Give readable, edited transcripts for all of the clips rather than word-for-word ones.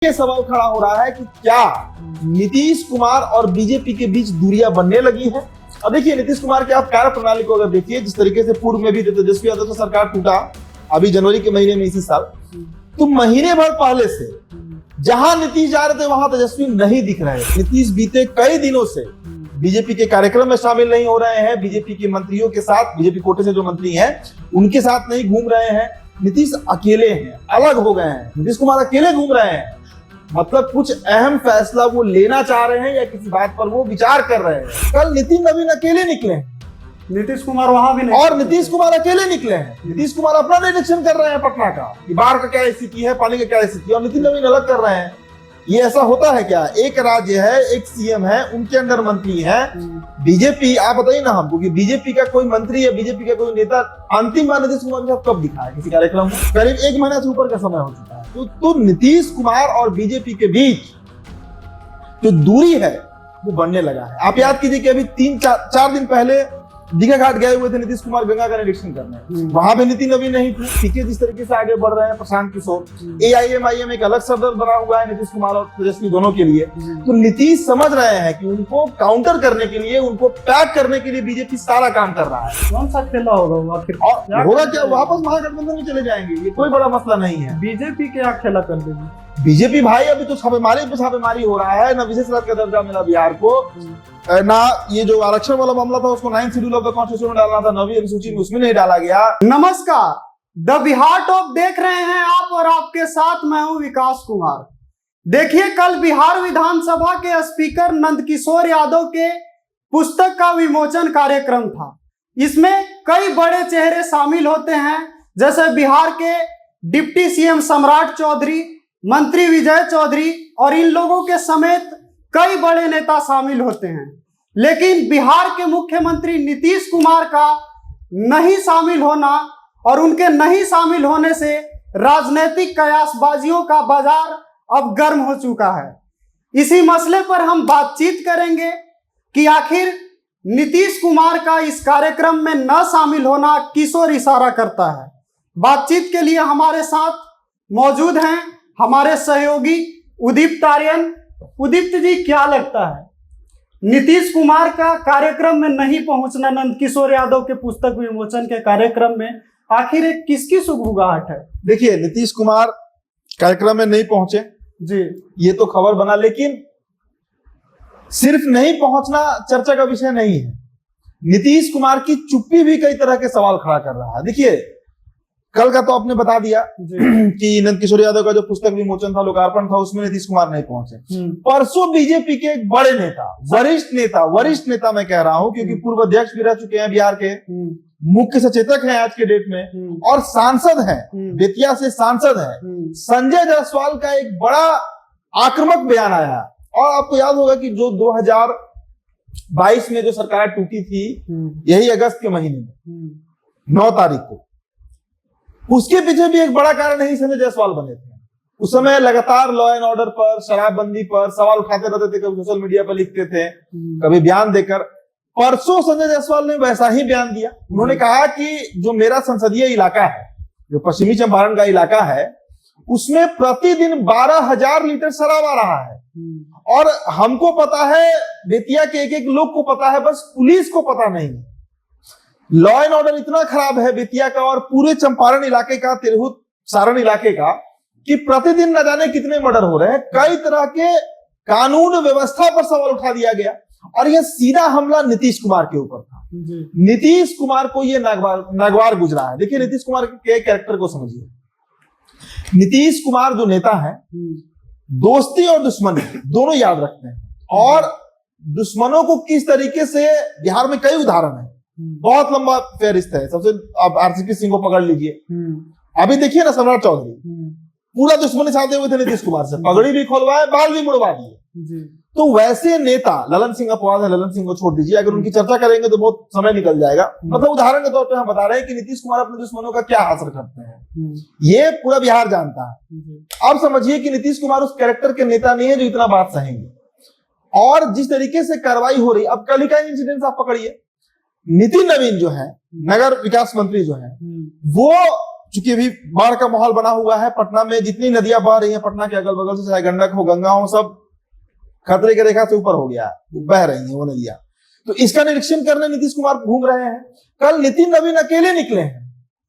ये सवाल खड़ा हो रहा है कि क्या नीतीश कुमार और बीजेपी के बीच दूरियां बनने लगी हैं। अब देखिए, नीतीश कुमार के आप कार्य प्रणाली को अगर देखिए, जिस तरीके से पूर्व में भी तेजस्वी यादव का सरकार टूटा अभी जनवरी के महीने में इसी साल, तो महीने भर पहले से जहां नीतीश जा रहे थे वहां तेजस्वी नहीं दिख रहे। नीतीश बीते कई दिनों से बीजेपी के कार्यक्रम में शामिल नहीं हो रहे हैं, बीजेपी के मंत्रियों के साथ, बीजेपी कोटे से जो मंत्री हैं उनके साथ नहीं घूम रहे हैं। नीतीश अकेले हैं, अलग हो गए हैं। नीतीश कुमार अकेले घूम रहे हैं, मतलब कुछ अहम फैसला वो लेना चाह रहे हैं या किसी बात पर वो विचार कर रहे हैं। कल नितिन नवीन अकेले निकले हैं, नीतीश कुमार वहां भी नहीं, और नीतीश कुमार अकेले निकले हैं। नीतीश कुमार अपना निरीक्षण कर रहे हैं पटना का कि बाढ़ का क्या स्थिति है, पानी का क्या स्थिति है, और नितिन नवीन अलग कर रहे हैं। ये ऐसा होता है क्या? एक राज्य है, एक सीएम है, उनके अंदर मंत्री है। बीजेपी, आप बताइए ना हमको कि बीजेपी का कोई मंत्री या बीजेपी का कोई नेता अंतिम बार नीतीश कुमार के साथ कब दिखा है किसी कार्यक्रम में? करीब 1 महीना से ऊपर का समय हो चुका है। तो नीतीश कुमार और बीजेपी के बीच जो दूरी है वो बढ़ने लगा है। आप याद कीजिए कि अभी 3-4 दिन पहले दीघा घाट गए हुए थे नीतीश कुमार गंगा का निरीक्षण करने, वहां पे नितिन नवीन नहीं थे। पीके जिस तरीके से आगे बढ़ रहे हैं, प्रशांत किशोर, AIM एक अलग सदर बना हुआ है नीतीश कुमार और तेजस्वी दोनों के लिए। तो नीतीश समझ रहे हैं कि उनको काउंटर करने के लिए, उनको पैक करने के लिए बीजेपी सारा काम कर रहा है। कौन सा खेला होगा आखिर? और होगा क्या, वापस महागठबंधन में चले जाएंगे, ये कोई बड़ा मसला नहीं है। बीजेपी क्या खेला कर देगी? बीजेपी भाई अभी तो छापेमारी हो रहा है, ना विशेष राज्य का दर्जा मिला बिहार को, ना ये जो आरक्षण वाला मामला था उसको 9th schedule of the constitution में डालना था, 9वीं अनुसूची में, उसमें नहीं डाला गया। नमस्कार, द बिहार टॉप देख रहे हैं आप, और आपके साथ मैं हूं विकास कुमार। देखिए, कल बिहार विधानसभा के स्पीकर नंदकिशोर यादव के पुस्तक का विमोचन कार्यक्रम था। इसमें कई बड़े चेहरे शामिल होते हैं, जैसे बिहार के डिप्टी सीएम सम्राट चौधरी, मंत्री विजय चौधरी, और इन लोगों के समेत कई बड़े नेता शामिल होते हैं। लेकिन बिहार के मुख्यमंत्री नीतीश कुमार का नहीं शामिल होना और उनके नहीं शामिल होने से राजनीतिक कयासबाजियों का बाजार अब गर्म हो चुका है। इसी मसले पर हम बातचीत करेंगे कि आखिर नीतीश कुमार का इस कार्यक्रम में न शामिल होना किस ओर इशारा करता है। बातचीत के लिए हमारे साथ मौजूद हैं हमारे सहयोगी उदीप्त आर्यन। उदीप्त जी, क्या लगता है नीतीश कुमार का कार्यक्रम में नहीं पहुंचना, नंदकिशोर यादव के पुस्तक विमोचन के कार्यक्रम में, आखिर एक किसकी सुगबुगाहट है? देखिए, नीतीश कुमार कार्यक्रम में नहीं पहुंचे जी, ये तो खबर बना, लेकिन सिर्फ नहीं पहुंचना चर्चा का विषय नहीं है। नीतीश कुमार की चुप्पी भी कई तरह के सवाल खड़ा कर रहा है। देखिए, कल का तो आपने बता दिया कि नंदकिशोर यादव का जो पुस्तक विमोचन था, लोकार्पण था, उसमें नीतीश कुमार नहीं पहुंचे। परसों बीजेपी के एक बड़े नेता, वरिष्ठ नेता मैं कह रहा हूं, क्योंकि पूर्व अध्यक्ष भी रह चुके हैं बिहार के, मुख्य सचेतक हैं आज के डेट में, और सांसद हैं, बेतिया से सांसद हैं, संजय जायसवाल का एक बड़ा आक्रामक बयान आया। और आपको याद होगा कि जो 2022 में जो सरकार टूटी थी, यही अगस्त के महीने में 9 तारीख को, उसके पीछे भी एक बड़ा कारण ही संजय जायसवाल बने थे। उस समय लगातार लॉ एंड ऑर्डर पर, शराबबंदी पर सवाल उठाते रहते थे, कभी सोशल मीडिया पर लिखते थे, कभी बयान देकर। परसों संजय जायसवाल ने वैसा ही बयान दिया। उन्होंने कहा कि जो मेरा संसदीय इलाका है, जो पश्चिमी चंपारण का इलाका है, उसमें प्रतिदिन 12,000 लीटर शराब आ रहा है, और हमको पता है, बेतिया के एक लोग को पता है, बस पुलिस को पता नहीं। लॉ एंड ऑर्डर इतना खराब है बेतिया का और पूरे चंपारण इलाके का, तिरहुत सारण इलाके का, कि प्रतिदिन न जाने कितने मर्डर हो रहे हैं। कई तरह के कानून व्यवस्था पर सवाल उठा दिया गया, और यह सीधा हमला नीतीश कुमार के ऊपर था। नीतीश कुमार को यह नागवार गुजरा है। देखिए, नीतीश कुमार के कैरेक्टर को समझिए। नीतीश कुमार जो नेता है, दोस्ती और दुश्मनी दोनों याद रखते हैं, और दुश्मनों को किस तरीके से, बिहार में कई उदाहरण है, बहुत लंबा फेहरिस्त है। सबसे आप RCP सिंह को पकड़ लीजिए, अभी देखिए ना, सम्राट चौधरी पूरा दुश्मनी साधे हुए थे नीतीश कुमार से, पगड़ी भी खोलवाए, बाल भी मुड़वा दिए। तो वैसे नेता, ललन सिंह अपवाद है, ललन सिंह को छोड़ दीजिए, अगर उनकी चर्चा करेंगे तो बहुत समय निकल जाएगा। मतलब उदाहरण के तौर पे हम बता रहे हैं कि नीतीश कुमार अपने दुश्मनों का क्या हासिल करते हैं, ये पूरा बिहार जानता है। अब समझिए कि नीतीश कुमार उस कैरेक्टर के नेता नहीं है जो इतना बात सहेंगे। और जिस तरीके से कार्रवाई हो रही, अब कल का इंसिडेंट आप पकड़िए, नितिन नवीन जो है, नगर विकास मंत्री जो है, वो चूंकि अभी बाढ़ का माहौल बना हुआ है, पटना में जितनी नदियां बह रही हैं पटना के अगल बगल से, चाहे गंडक हो गंगा हो, सब खतरे की रेखा से ऊपर हो गया, बह रही हैं वो नदियां। तो इसका निरीक्षण करने नीतीश कुमार घूम रहे हैं। कल नितिन नवीन अकेले निकले हैं,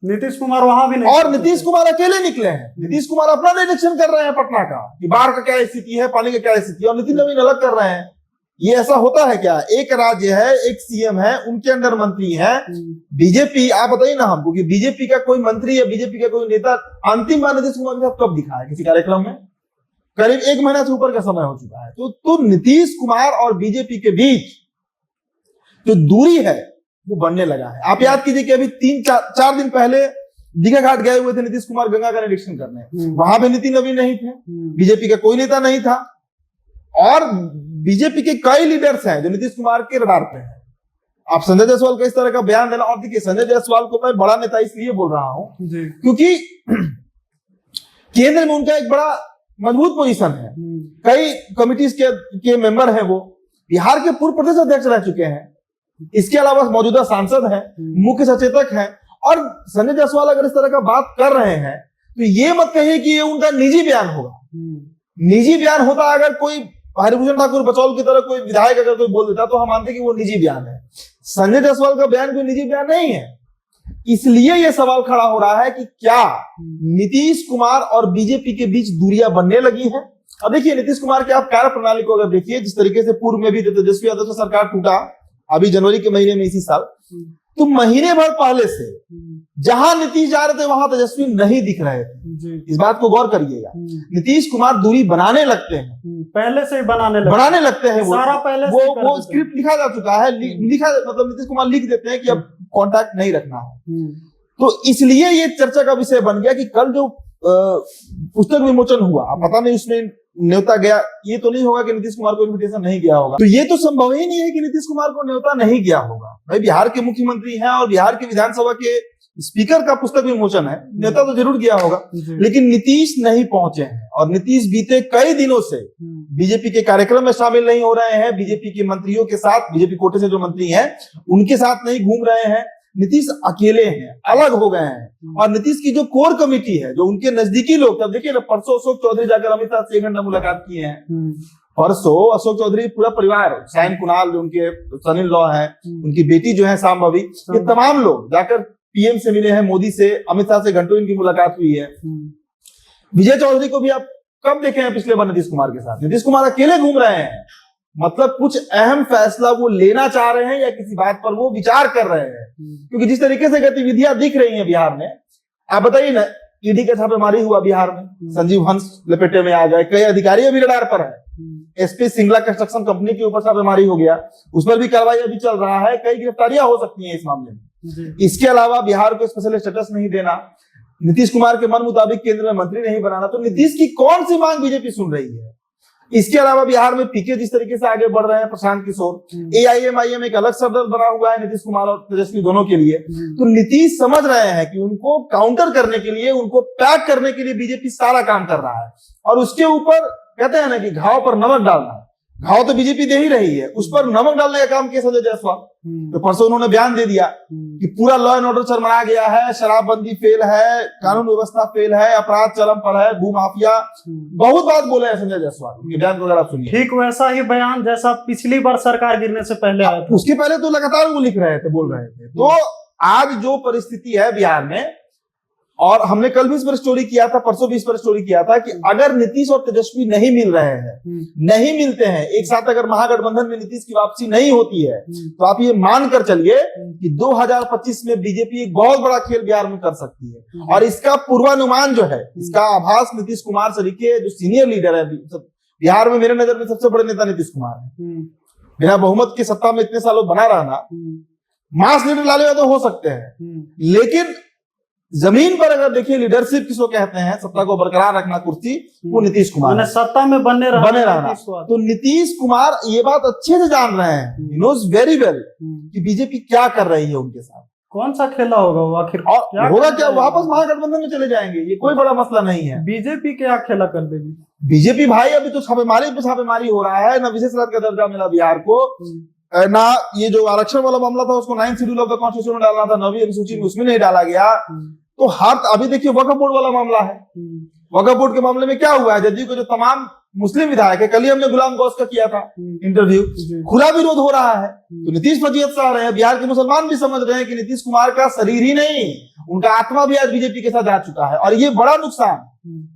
नीतीश कुमार वहां भी नहीं, और नीतीश कुमार अकेले निकले हैं। नीतीश कुमार अपना निरीक्षण कर रहे हैं पटना का, कि बाढ़ का क्या स्थिति है, पानी का क्या स्थिति है, और नितिन नवीन अलग कर रहे हैं। ये ऐसा होता है क्या? एक राज्य है, एक सीएम है, उनके अंडर मंत्री है बीजेपी। आप बताइए ना हमको कि बीजेपी का कोई मंत्री या बीजेपी का कोई नेता अंतिम बार नीतीश कुमार के साथ कब दिखा है किसी कार्यक्रम में? करीब 1 महीना से ऊपर का समय हो चुका है। तो नीतीश कुमार और बीजेपी के बीच जो दूरी है वो बढ़ने लगा है। आप याद कीजिए कि अभी 3-4 दिन पहले दीघा घाट गए हुए थे नीतीश कुमार गंगा का निरीक्षण करने, वहां पे नितिन नवीन नहीं थे, बीजेपी का कोई नेता नहीं था, और बीजेपी के कई लीडर्स हैं जो नीतीश कुमार के रडार पे हैं। आप संजय जायसवाल का इस तरह का बयान देना, और देखिए संजय जायसवाल को मैं बड़ा नेता इसलिए बोल रहा हूं क्योंकि केंद्र में उनका एक बड़ा मजबूत पोजीशन है, कई कमिटीज के मेंबर हैं, वो बिहार के पूर्व प्रदेश अध्यक्ष रह चुके हैं, इसके अलावा मौजूदा सांसद हैं, मुख्य सचेतक हैं। और संजय जायसवाल अगर इस तरह का बात कर रहे हैं तो ये मत कहिए कि ये उनका निजी बयान होगा। निजी बयान होता अगर कोई हरिभूषण ठाकुर बचौल की तरह कोई विधायक अगर कोई बोल देता तो हम मानते कि वो निजी बयान है। संजय जायसवाल का बयान कोई निजी बयान नहीं है। इसलिए यह सवाल खड़ा हो रहा है कि क्या नीतीश कुमार और बीजेपी के बीच दूरियां बनने लगी हैं। अब देखिए नीतीश कुमार के आप कार्य प्रणाली को अगर देखिए, जिस तरीके से पूर्व में भी तेजस्वी यादव से सरकार टूटा अभी जनवरी के महीने में इसी साल, तो महीने भर पहले से जहां नीतीश जा रहे थे वहां तेजस्वी नहीं दिख रहे थे। इस बात को गौर करिएगा। नीतीश कुमार दूरी बनाने लगते हैं, पहले से ही बनाने लगते हैं। सारा पहले वो स्क्रिप्ट लिखा जा चुका है, लिखा मतलब नीतीश कुमार लिख देते हैं कि अब कांटेक्ट नहीं रखना है। तो इसलिए ये चर्चा का विषय बन गया कि कल जो पुस्तक विमोचन हुआ, पता नहीं उसमें न्योता गया, ये तो नहीं होगा कि नीतीश कुमार को इन्विटेशन नहीं गया होगा, तो ये तो संभव ही नहीं है कि नीतीश कुमार को न्योता नहीं गया होगा। भाई बिहार के मुख्यमंत्री हैं और बिहार के विधानसभा के स्पीकर का पुस्तक विमोचन है, न्योता तो जरूर गया होगा, लेकिन नीतीश नहीं पहुंचे हैं। और नीतीश बीते कई दिनों से बीजेपी के कार्यक्रम में शामिल नहीं हो रहे हैं, बीजेपी के मंत्रियों के साथ, बीजेपी कोटे से जो मंत्री हैं उनके साथ नहीं घूम रहे हैं। नीतीश अकेले हैं, अलग हो गए हैं। और नीतीश की जो कोर कमेटी है, जो उनके नजदीकी लोग, तब देखिए ना परसों अशोक चौधरी जाकर अमित शाह से 1 घंटा मुलाकात किए हैं। परसों अशोक चौधरी पूरा परिवार, सैन कुणाल जो उनके सन इन लॉ है, उनकी बेटी जो है सांभवी, ये तमाम लोग जाकर पीएम से मिले हैं, मोदी से, अमित शाह से घंटों इनकी मुलाकात हुई है। विजय चौधरी को भी आप कब देखे हैं पिछले बार नीतीश कुमार के साथ? नीतीश कुमार अकेले घूम रहे हैं। मतलब कुछ अहम फैसला वो लेना चाह रहे हैं या किसी बात पर वो विचार कर रहे हैं, क्योंकि जिस तरीके से गतिविधियां दिख रही हैं बिहार में, आप बताइए ना, ईडी का छापेमारी हुआ बिहार में, संजीव हंस लपेटे में आ गए, कई अधिकारी अभी रडार पर है। एसपी सिंगला कंस्ट्रक्शन कंपनी के ऊपर छापेमारी हो गया, उस पर भी कार्रवाई अभी चल रहा है, कई गिरफ्तारियां हो सकती हैं इस मामले में। इसके अलावा बिहार को स्पेशल स्टेटस नहीं देना, नीतीश कुमार के मन मुताबिक केंद्र में मंत्री नहीं बनाना, तो नीतीश की कौन सी मांग बीजेपी सुन रही है? इसके अलावा बिहार में पीके जिस तरीके से आगे बढ़ रहे हैं, प्रशांत किशोर, एआईएमआईएम एक अलग सरदर्द बना हुआ है नीतीश कुमार और तेजस्वी दोनों के लिए। तो नीतीश समझ रहे हैं कि उनको काउंटर करने के लिए, उनको पैक करने के लिए बीजेपी सारा काम कर रहा है। और उसके ऊपर कहते हैं ना कि घाव पर नमक डालना, घाव तो बीजेपी दे ही रही है, उस पर नमक डालने का काम किया संजय जायसवाल। तो परसों उन्होंने बयान दे दिया कि पूरा लॉ एंड ऑर्डर चरमरा गया है, शराबबंदी फेल है, कानून व्यवस्था फेल है, अपराध चरम पर है, भूमाफिया, बहुत बात बोले हैं संजय जायसवाल। उनके बयान को अगर आप सुनिए, ठीक वैसा ही बयान जैसा पिछली बार सरकार गिरने से पहले आया था। उसके पहले तो लगातार वो लिख रहे थे, बोल रहे थे। तो आज जो परिस्थिति है बिहार में, और हमने कल भी इस पर स्टोरी किया था, परसों भी इस पर स्टोरी किया था कि अगर नीतीश और तेजस्वी नहीं मिल रहे हैं, नहीं मिलते हैं एक साथ, अगर महागठबंधन में नीतीश की वापसी नहीं होती है, तो आप ये मानकर चलिए कि 2025 में बीजेपी एक बहुत बड़ा खेल बिहार में कर सकती है। और इसका पूर्वानुमान जो है, इसका आभास नीतीश कुमार सरीखे जो सीनियर लीडर है बिहार में, मेरे नजर में सबसे बड़े नेता नीतीश कुमार है। बिना बहुमत की सत्ता में इतने सालों बना रहना, मास लीडर लाले तो हो सकते हैं, लेकिन जमीन पर अगर देखिए लीडरशिप किसको कहते हैं, सत्ता को बरकरार रखना, कुर्सी, वो नीतीश कुमार, सत्ता में बने रहना। तो नीतीश कुमार ये बात अच्छे से जान रहे हैं, ही नोज वेरी वेल कि बीजेपी क्या कर रही है उनके साथ, कौन सा खेला होगा वो आखिर, और होगा क्या, वापस महागठबंधन में चले जाएंगे, ये कोई बड़ा मसला नहीं है। बीजेपी क्या खेला कर देगी बीजेपी? भाई अभी तो छापेमारी पे छापेमारी हो रहा है, ना विशेष राज्य का दर्जा मिला बिहार को, ना ये जो आरक्षण वाला मामला था उसको 9th schedule of the constitution में डालना था, 9वीं अनुसूची में उसमें नहीं डाला गया। तो हर अभी देखिए वक्फ बोर्ड वाला मामला है। वक्फ बोर्ड के मामले में क्या हुआ है, जदयू के जो तमाम मुस्लिम विधायक है, कल ही हमने गुलाम गौस का किया था इंटरव्यू, खुला विरोध हो रहा है। तो नीतीश फजीहत से आ रहे हैं, बिहार के मुसलमान भी समझ रहे हैं कि नीतीश कुमार का शरीर ही नहीं, उनका आत्मा भी आज बीजेपी के साथ जा चुका है, और ये बड़ा नुकसान।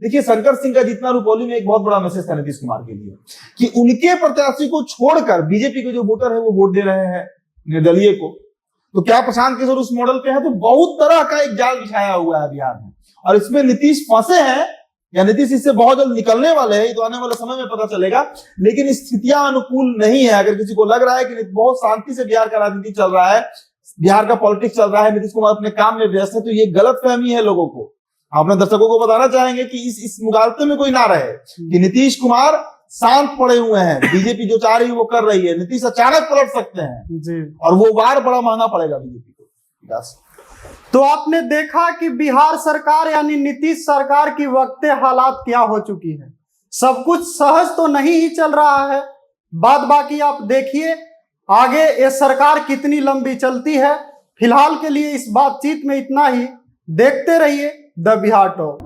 देखिए शंकर सिंह का जीतना रुपौली में एक बहुत बड़ा मैसेज था नीतीश कुमार के लिए कि उनके प्रत्याशी को छोड़कर बीजेपी के जो वोटर है वो वोट दे रहे हैं निर्दलीय को। तो क्या प्रशांत किशोर उस मॉडल पे है? तो बहुत तरह का एक जाल बिछाया हुआ है बिहार में, और इसमें नीतीश फंसे हैं या नीतीश इससे बहुत जल्द निकलने वाले हैं, तो आने वाले समय में पता चलेगा। लेकिन स्थितियां अनुकूल नहीं है। अगर किसी को लग रहा है कि बहुत शांति से बिहार का राजनीति चल रहा है, बिहार का पॉलिटिक्स चल रहा है, नीतीश कुमार अपने काम में व्यस्त है, तो ये गलत फहमी है लोगों को। अपने दर्शकों को बताना चाहेंगे कि इस मुगालते में कोई ना रहे कि नीतीश कुमार शांत पड़े हुए हैं, बीजेपी जो चाह रही है वो कर रही है, नीतीश अचानक पलट सकते हैं जी, और वो वार बड़ा महंगा पड़ेगा बीजेपी को। बस तो आपने देखा कि बिहार सरकार यानी नीतीश सरकार की वक्ते हालात क्या हो चुकी है। सब कुछ सहज तो नहीं ही चल रहा है, बाद बाकी आप देखिए आगे ये सरकार कितनी लंबी चलती है। फिलहाल के लिए इस बातचीत में इतना ही। देखते रहिए द बिहार टॉक।